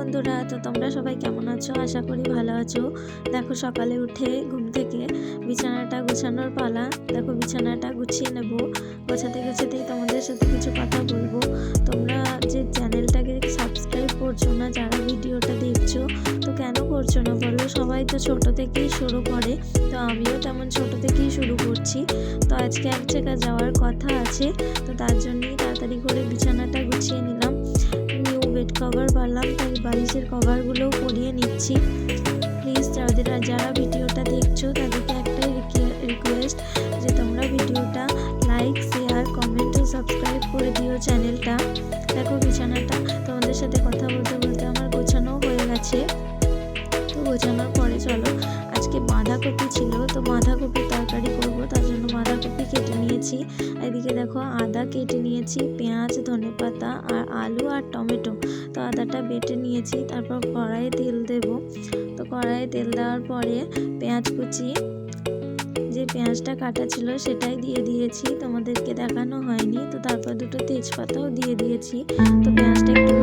বন্ধুরা, তো তোমরা সবাই কেমন আছো? আশা করি ভালো আছো। দেখো সকালে উঠে ঘুম থেকে বিছানাটা গোছানোর পালা। দেখো বিছানাটা গুছিয়ে নেব। গোছাতে গোছাতেই তোমাদের সাথে কিছু কথা বলবো। তোমরা যে চ্যানেলটাকে সাবস্ক্রাইব করছো না, যারা ভিডিওটা দেখছো, তো কেন করছো না বলো? সবাই তো ছোট থেকেই শুরু করে, তো আমিও তেমন ছোট থেকেই শুরু করছি। তো আজকে এক জায়গায় যাওয়ার কথা আছে, তো তার জন্যই তাড়াতাড়ি করে বিছানাটা গুছিয়ে নিলাম। নিউ বেড কভার বানালাম, তাই বালিশের কভারগুলোও পরিয়ে নিচ্ছি। প্লিজ যারা ভিডিওটা দেখছো তাদেরকে একটাই রিকোয়েস্ট যে তোমরা ভিডিওটা লাইক, শেয়ার, কমেন্ট ও সাবস্ক্রাইব করে দিও চ্যানেলটা। দেখো বিছানাটা তোমাদের সাথে কথা বলতে বলতে আমার গোছানো হয়ে গেছে। তো গোছানোর পরে চলো, আজকে বাঁধাকপি ছিল, তো বাঁধাকপির তরকারি করবো, তার জন্য বাঁধাকপি কেটে নিয়েছি। এদিকে দেখো আদা কেটে নিয়েছি, পেঁয়াজ, ধনেপাতা আর আলু আর টমেটো। তো আদাটা বেটে নিয়েছি, তারপর কড়াইয়ে তেল দেব। তো কড়াইয়ে তেল দেওয়ার পরে পেঁয়াজ কুচি, যে পেঁয়াজটা কাটা ছিল সেটাই দিয়ে দিয়েছি, তোমাদেরকে দেখানো হয়নি। তো তারপর দুটো তেজপাতাও দিয়ে দিয়েছি। তো পেঁয়াজটা একটু